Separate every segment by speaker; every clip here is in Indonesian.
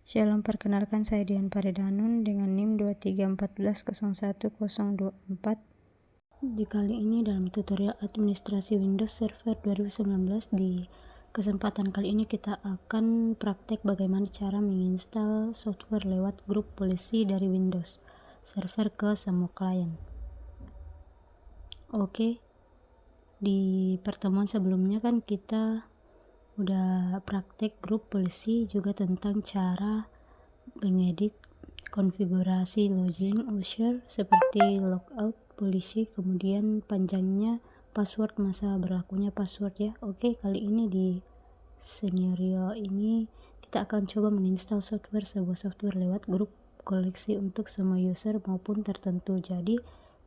Speaker 1: Shalom, perkenalkan saya Dian Paredanun dengan NIM 23140104. Di kali ini dalam tutorial administrasi Windows Server 2019, di kesempatan kali ini kita akan praktek bagaimana cara menginstal software lewat grup polisi dari Windows Server ke semua klien. Oke, di pertemuan sebelumnya kan kita udah praktek grup polisi juga tentang cara mengedit konfigurasi login user seperti logout polisi, kemudian panjangnya password, masa berlakunya password ya. Oke, kali ini di scenario ini kita akan coba menginstal sebuah software lewat grup koleksi untuk semua user maupun tertentu. Jadi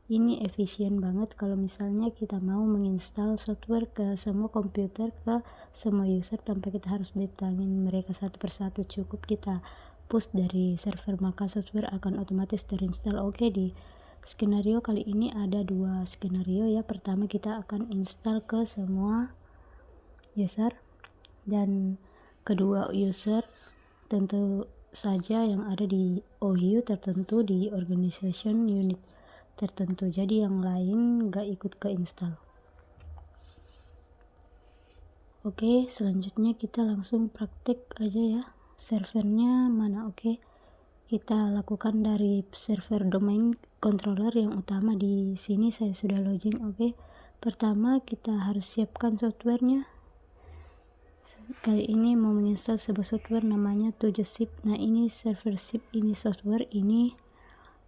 Speaker 1: ini efisien banget kalau misalnya kita mau menginstal software ke semua komputer, ke semua user tanpa kita harus datangin mereka satu persatu. Cukup kita push dari server maka software akan otomatis terinstall. Oke, di skenario kali ini ada dua skenario ya. Pertama, kita akan install ke semua user, dan kedua user tentu saja yang ada di OU tertentu, di organization unit tertentu, jadi yang lain gak ikut ke install. Oke, selanjutnya kita langsung praktek aja ya. Servernya mana? Oke, kita lakukan dari server domain controller yang utama. Di sini saya sudah login. Oke, pertama kita harus siapkan softwarenya. Kali ini mau menginstal sebuah software namanya 7zip. Nah, ini server zip, ini software ini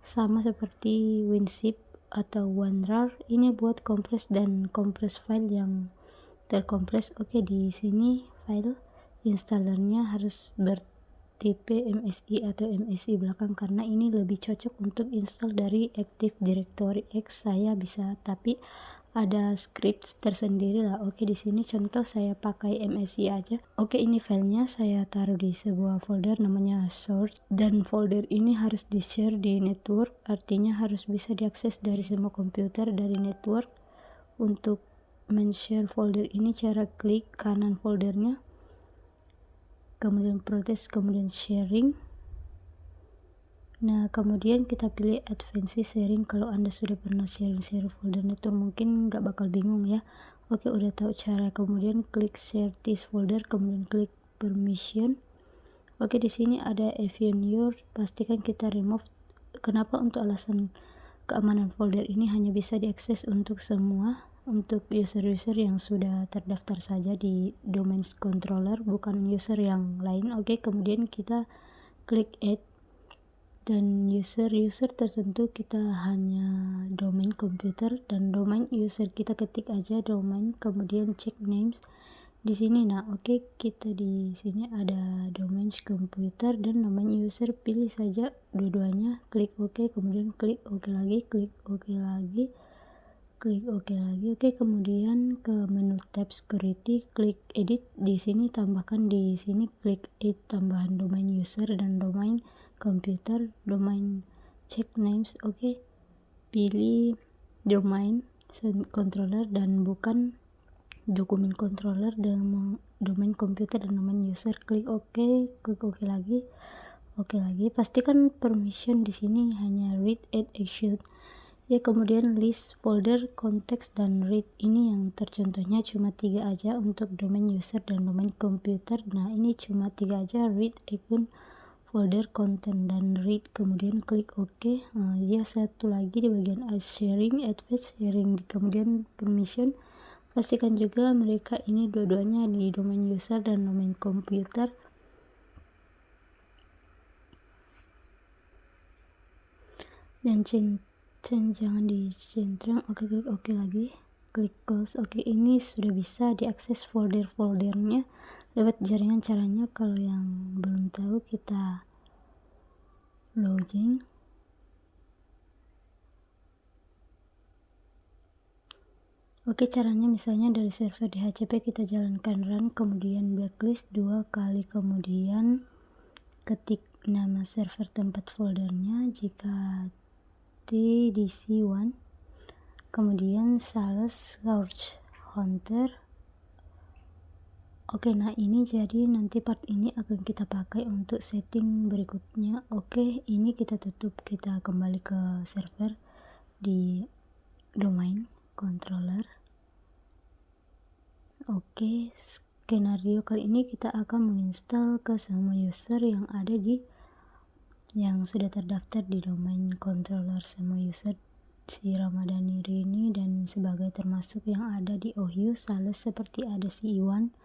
Speaker 1: sama seperti WinZip atau OneRAR. Ini buat kompres dan kompres file yang terkompres. Oke, di sini file installernya harus bertipe MSI atau MSI belakang karena ini lebih cocok untuk install dari Active Directory X. Saya bisa, tapi ada script tersendiri lah. Oke, di sini contoh saya pakai MSI aja. Oke, ini filenya saya taruh di sebuah folder namanya source, dan folder ini harus di share di network, artinya harus bisa diakses dari semua komputer dari network. Untuk men-share folder ini cara klik kanan foldernya, kemudian protect, kemudian sharing. Nah, kemudian kita pilih advanced sharing. Kalau Anda sudah pernah share folder network mungkin nggak bakal bingung ya. Oke, udah tahu cara. Kemudian klik share this folder, kemudian klik permission. Oke, di sini ada Your, pastikan kita remove. Kenapa? Untuk alasan keamanan folder ini hanya bisa diakses untuk semua, untuk user-user yang sudah terdaftar saja di domain controller, bukan user yang lain. Oke, kemudian kita klik add, dan user tertentu kita hanya domain komputer dan domain user kita ketik aja domain, kemudian check names di sini. Nah, oke, kita di sini ada domain komputer dan domain user, pilih saja dua-duanya, klik OK, kemudian klik OK lagi, klik OK lagi, klik OK lagi. Oke, kemudian ke menu tab security, klik edit. Di sini tambahkan, di sini klik add tambahan domain user dan domain komputer, domain check names. Oke, pilih domain controller dan bukan dokumen controller, dan domain komputer dan domain user, klik OK, klik OK lagi, OK lagi. Pastikan permission di sini hanya read add action ya. Kemudian list folder, konteks, dan read. Ini yang tercontohnya cuma 3 aja untuk domain user dan domain komputer. Nah, ini cuma 3 aja, read, icon, folder, content, dan read. Kemudian klik OK. Nah, ya, satu lagi di bagian sharing, advanced sharing, kemudian permission. Pastikan juga mereka ini dua-duanya di domain user dan domain komputer. Dan jangan dicentrang. Oke, klik OK lagi, klik close. Oke, ini sudah bisa diakses foldernya lewat jaringan. Caranya kalau yang belum tahu, kita login. Oke, caranya misalnya dari server DHCP kita jalankan run, kemudian backlist 2 kali, kemudian ketik nama server tempat foldernya, jika TDC1, kemudian sales search hunter Oke, nah ini jadi nanti part ini akan kita pakai untuk setting berikutnya. Oke, ini kita tutup, kita kembali ke server di domain controller. Oke, skenario kali ini kita akan menginstal ke semua user yang ada yang sudah terdaftar di domain controller, semua user si Ramadhani Rini dan sebagai termasuk yang ada di OHIU Sales, seperti ada si Iwan,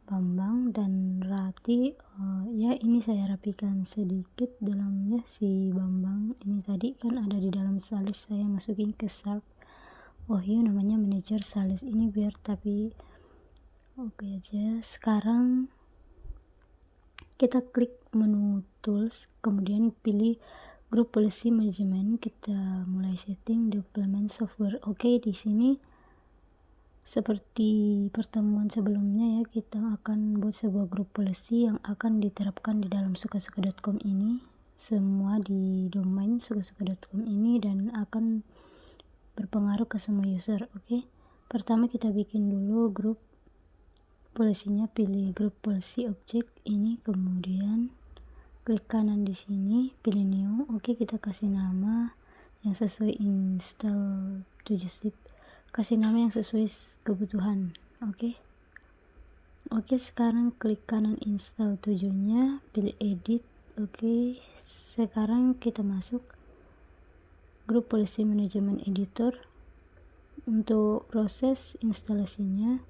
Speaker 1: Bambang dan Rati. Ya ini saya rapikan sedikit dalamnya. Si Bambang ini tadi kan ada di dalam Sales, saya masukin ke Sharp OHIU, namanya manager Sales ini biar tapi oke aja. Sekarang kita klik menu tools, kemudian pilih group policy management, kita mulai setting deployment software. Oke, di sini seperti pertemuan sebelumnya ya, kita akan buat sebuah grup policy yang akan diterapkan di dalam sukasuka.com ini, semua di domain sukasuka.com ini, dan akan berpengaruh ke semua user. Oke, pertama kita bikin dulu grup polisinya, pilih grup policy object ini, kemudian klik kanan di sini, pilih new. Oke, kita kasih nama yang sesuai install 7 zip, kasih nama yang sesuai kebutuhan. Oke, sekarang klik kanan install 7 nya, pilih edit. Oke, sekarang kita masuk grup policy management editor. Untuk proses instalasinya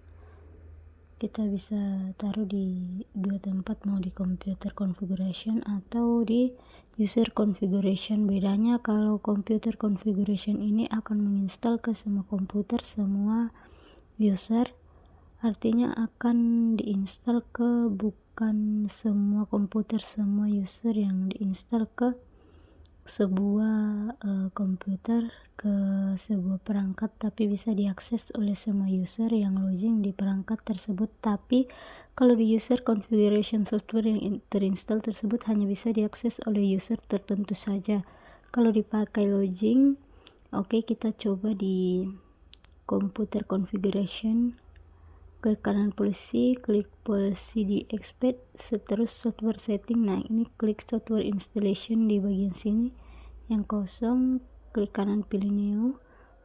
Speaker 1: kita bisa taruh di dua tempat, mau di computer configuration atau di user configuration. Bedanya kalau computer configuration ini akan menginstal ke semua komputer, semua user, artinya akan diinstal ke bukan semua komputer, semua user yang diinstal ke sebuah komputer, ke sebuah perangkat, tapi bisa diakses oleh semua user yang login di perangkat tersebut. Tapi kalau di user configuration software yang terinstall tersebut hanya bisa diakses oleh user tertentu saja kalau dipakai login. Oke, kita coba di computer configuration, klik kanan policy, klik policy di expert, terus software setting. Nah ini klik software installation di bagian sini yang kosong, klik kanan pilih new,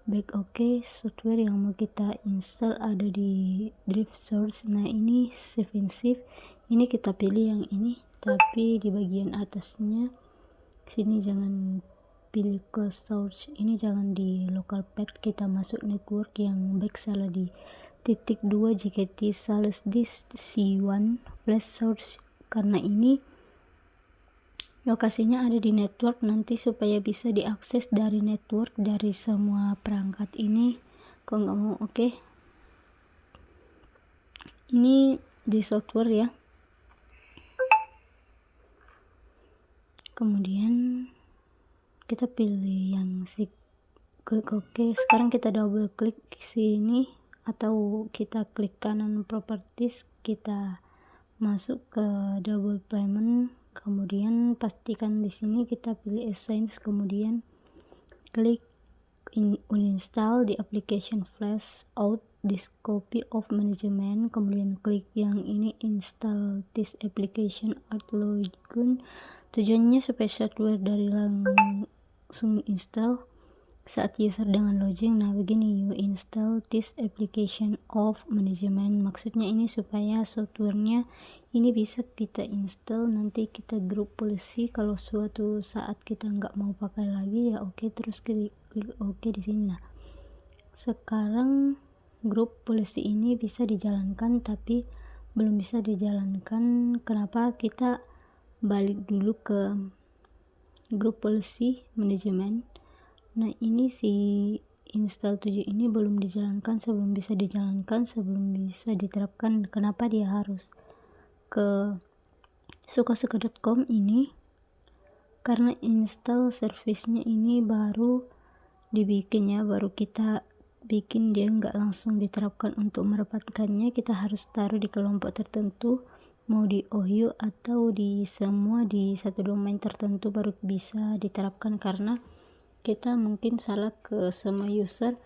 Speaker 1: back. Oke, software yang mau kita install ada di drive source. Nah ini 7zip, ini kita pilih yang ini, tapi di bagian atasnya sini jangan pilih ke source, ini jangan di local path, kita masuk network yang back salah di titik 2 JKT Sales disk C1 flash source, karena ini lokasinya ada di network nanti supaya bisa diakses dari network dari semua perangkat ini kok nggak mau. Oke, ini di software ya, kemudian kita pilih yang klik oke. Sekarang kita double klik sini atau kita klik kanan properties, kita masuk ke double payment, kemudian pastikan di sini kita pilih assign, kemudian klik uninstall di application flash out this copy of management, kemudian klik yang ini install this application logon. Tujuannya supaya software dari langsung install saat user dengan login. Nah begini, you install this application of management, maksudnya ini supaya softwarenya ini bisa kita install, nanti kita grup policy kalau suatu saat kita nggak mau pakai lagi ya oke, terus klik oke di sini. Nah sekarang grup policy ini bisa dijalankan tapi belum bisa dijalankan. Kenapa? Kita balik dulu ke grup policy management. Nah ini si install 7 ini belum dijalankan, sebelum bisa dijalankan, sebelum bisa diterapkan. Kenapa dia harus ke sukasuka.com ini? Karena install service-nya ini baru dibikinnya, baru kita bikin, dia nggak langsung diterapkan. Untuk mendapatkannya kita harus taruh di kelompok tertentu, mau di OHIU atau di semua di satu domain tertentu baru bisa diterapkan, karena kita mungkin salah ke semua user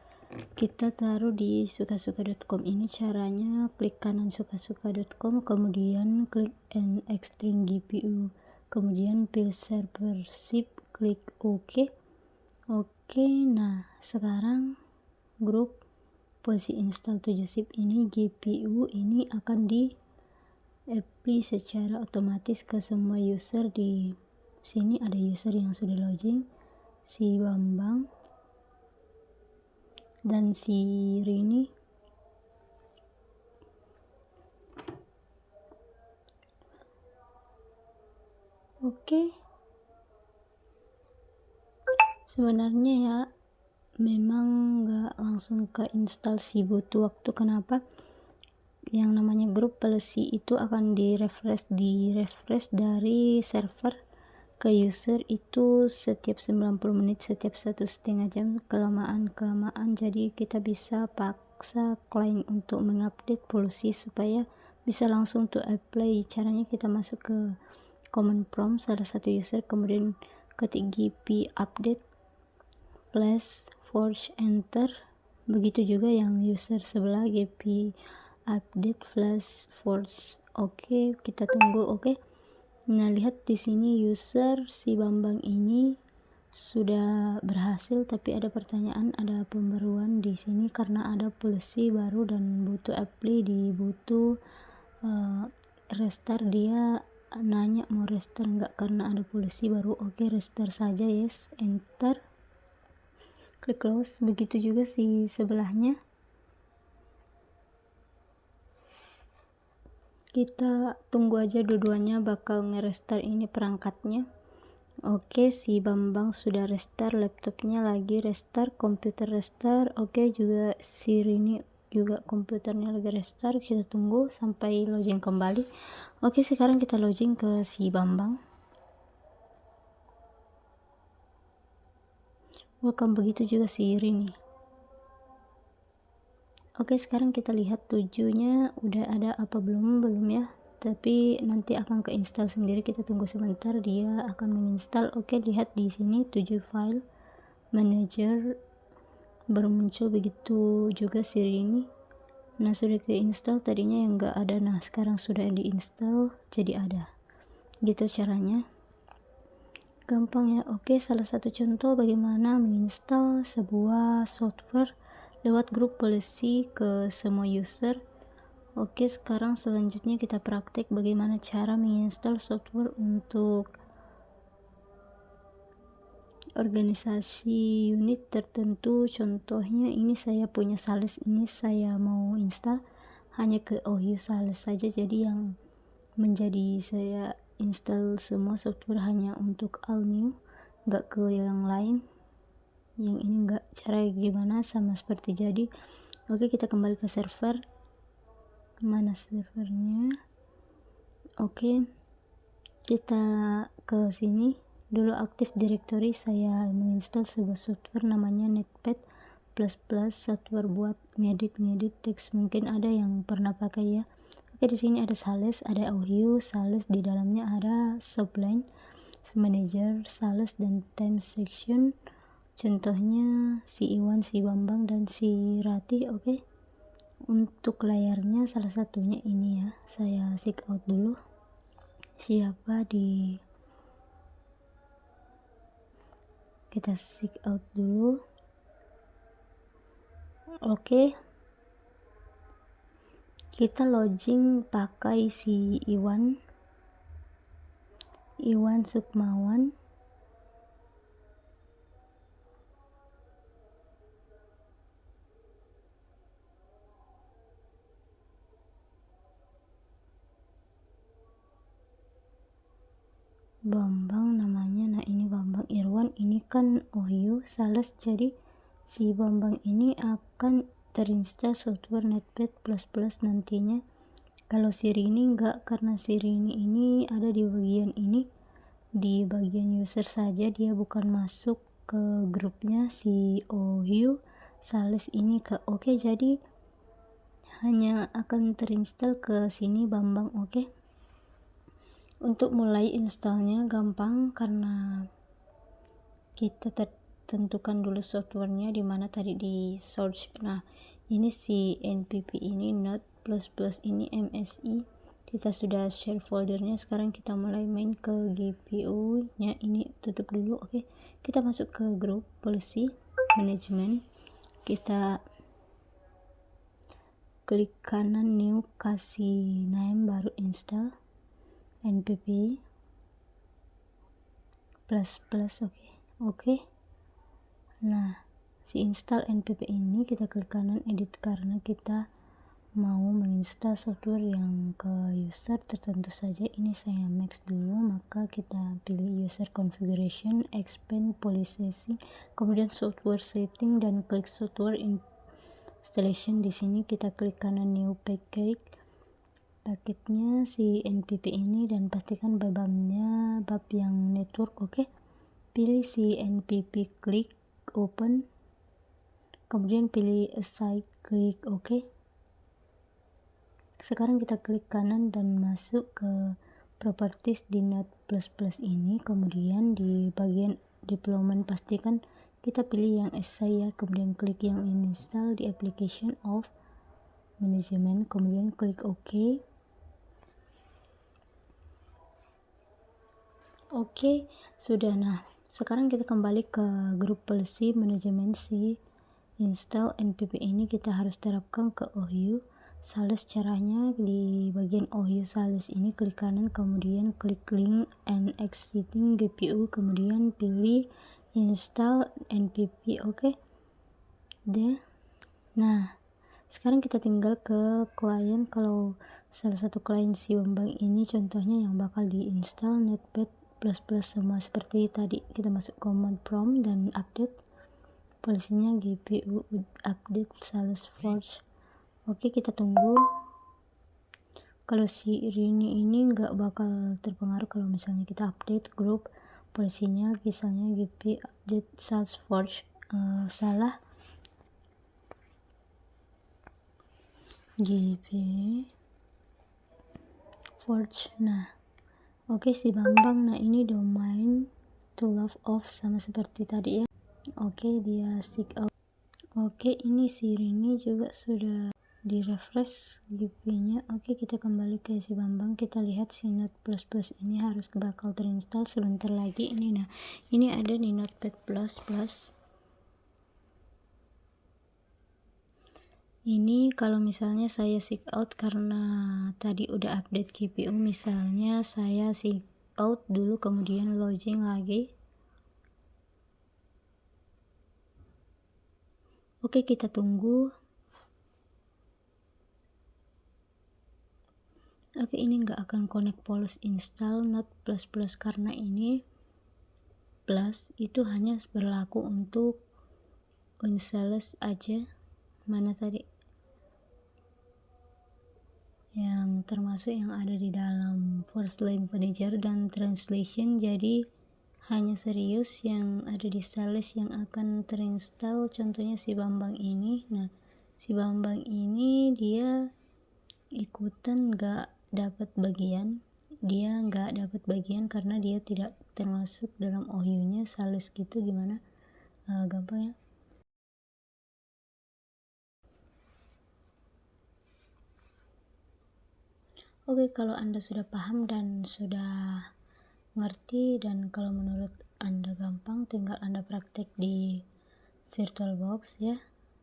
Speaker 1: kita taruh di sukasuka.com. Ini caranya, klik kanan sukasuka.com, kemudian klik and extend GPU, kemudian pilih server zip, klik OK. Nah sekarang grup polisi install 7 zip ini GPU ini akan di apply secara otomatis ke semua user. Di sini ada user yang sudah login, si Bambang dan si Rini. Sebenarnya ya memang gak langsung ke install sih, butuh waktu. Kenapa? Yang namanya grup policy itu akan di refresh dari server ke user itu setiap 90 menit, setiap 1,5 jam, kelamaan. Jadi kita bisa paksa klien untuk mengupdate policy supaya bisa langsung to apply. Caranya kita masuk ke command prompt salah satu user, kemudian ketik gp update flash force enter. Begitu juga yang user sebelah, gp update flash force. Kita tunggu. Nah, lihat di sini user si Bambang ini sudah berhasil, tapi ada pertanyaan, ada pembaruan di sini karena ada policy baru dan butuh apply, butuh restart. Dia nanya mau restart enggak karena ada policy baru. Restart saja, yes, enter, klik close. Begitu juga si sebelahnya. Kita tunggu aja, dua-duanya bakal ngerestart ini perangkatnya. Si Bambang sudah restart laptopnya, lagi restart komputer restart. Juga si Rini juga komputernya lagi restart. Kita tunggu sampai login kembali. Sekarang kita login ke si Bambang. Welcome, begitu juga si Rini. Sekarang kita lihat 7-nya udah ada apa belum ya, tapi nanti akan keinstall sendiri. Kita tunggu sebentar, dia akan menginstal. Lihat di sini 7 file manager baru muncul, begitu juga si Rini. Nah, sudah keinstall, tadinya yang enggak ada, nah sekarang sudah diinstal jadi ada. Gitu caranya, gampang ya. Salah satu contoh bagaimana menginstal sebuah software lewat grup policy ke semua user. Sekarang selanjutnya kita praktek bagaimana cara menginstal software untuk organisasi unit tertentu. Contohnya ini saya punya Sales, ini saya mau install hanya ke OU Sales saja, jadi yang menjadi saya install semua software hanya untuk all new, nggak ke yang lain. Yang ini enggak. Cara gimana sama seperti jadi. Kita kembali ke server. Mana servernya? Kita ke sini dulu, aktif directory. Saya menginstal sebuah software namanya Netpad plus software buat ngedit teks. Mungkin ada yang pernah pakai ya. Di sini ada Sales, ada OU Sales, di dalamnya ada Subline, Manager Sales, dan Time Section. Contohnya si Iwan, si Bambang, dan si Rati. Untuk layarnya salah satunya ini ya, saya sign out dulu. Kita sign out dulu. Kita login pakai si Iwan Sukmawan. Bambang namanya. Nah, ini Bambang Irwan, ini kan OU Sales, jadi si Bambang ini akan terinstall software Netpad plus nantinya. Kalau si Rini enggak, karena si Rini ini ada di bagian ini, di bagian user saja, dia bukan masuk ke grupnya si OU Sales ini ke. Jadi hanya akan terinstall ke sini Bambang. Untuk mulai installnya gampang karena kita tentukan dulu softwarenya di mana tadi di search. Nah, ini si NPP ini Node++ ini MSI. Kita sudah share foldernya. Sekarang kita mulai main ke GPU nya. Ini tutup dulu. Oke, kita masuk ke grup policy management. Kita klik kanan new, kasih name, baru install npp plus. Oke. Nah, si install npp ini kita klik kanan edit karena kita mau menginstal software yang ke user tertentu saja. Ini saya max dulu, maka kita pilih user configuration, expand policy, kemudian software setting dan klik software installation. Di sini kita klik kanan new package, paketnya si npp ini, dan pastikan babnya bab yang network. Oke, pilih si npp, klik open, kemudian pilih assign, klik oke. Sekarang kita klik kanan dan masuk ke properties di Node++ ini, kemudian di bagian deployment pastikan kita pilih yang assign ya, kemudian klik yang install di application of management, kemudian klik OK. Oke, sudah. Nah, sekarang kita kembali ke grup policy management. Si install npp ini kita harus terapkan ke OU Sales. Caranya di bagian OU Sales ini klik kanan, kemudian klik link and exiting GPU, kemudian pilih install npp. Oke, deh. Nah, sekarang kita tinggal ke klien. Kalau salah satu klien si Bambang ini contohnya yang bakal diinstal Notepad++ semua seperti tadi, kita masuk command prompt dan update polisinya GPU update Salesforce. Oke, kita tunggu. Kalau si Rini ini nggak bakal terpengaruh kalau misalnya kita update grup polisinya, misalnya GPU update Salesforce. Salah, GPU Forge. Nah, oke, si Bambang, nah ini domain to love off sama seperti tadi ya. Oke, dia sign out. Oke, ini si Rini juga sudah di refresh GPU-nya. Oke, kita kembali ke si Bambang. Kita lihat si Node++ ini harus bakal terinstall sebentar lagi ini. Nah, ini ada di Notepad++. Ini kalau misalnya saya sign out karena tadi udah update GPU, misalnya saya sign out dulu kemudian login lagi. Oke, kita tunggu. Oke, ini nggak akan connect polis install Node++ karena ini plus itu hanya berlaku untuk Windows aja. Mana tadi yang termasuk yang ada di dalam first line manager dan translation, jadi hanya serius yang ada di Sales yang akan terinstall. Contohnya si Bambang ini. Nah, si Bambang ini dia ikutan nggak dapat bagian, karena dia tidak termasuk dalam OU-nya Sales gitu. Gimana? Gampang ya. Oke, kalau Anda sudah paham dan sudah ngerti, dan kalau menurut Anda gampang, tinggal Anda praktek di VirtualBox ya.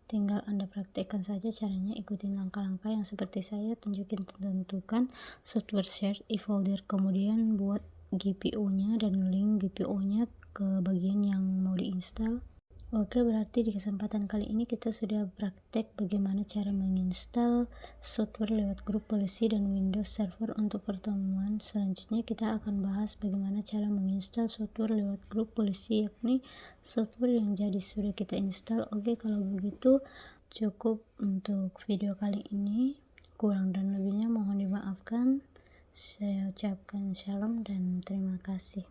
Speaker 1: Tinggal Anda praktekkan saja caranya, ikutin langkah-langkah yang seperti saya tunjukin. Tentukan software share e-folder, kemudian buat GPU-nya dan link GPU-nya ke bagian yang mau diinstal. Oke, berarti di kesempatan kali ini kita sudah praktek bagaimana cara menginstal software lewat grup polisi dan Windows Server. Untuk pertemuan selanjutnya kita akan bahas bagaimana cara menginstal software lewat grup polisi, yakni software yang jadi sudah kita install. Oke, kalau begitu cukup untuk video kali ini. Kurang dan lebihnya mohon dimaafkan. Saya ucapkan shalom dan terima kasih.